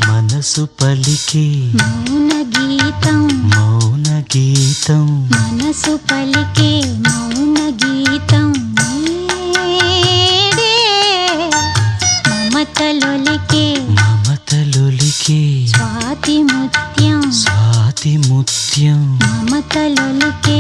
మనసు పలికే మౌన గీతం మనసు పలికే మౌన గీతం నీడే మమతలొలికే స్వాతి ముత్యం మమతలొలికే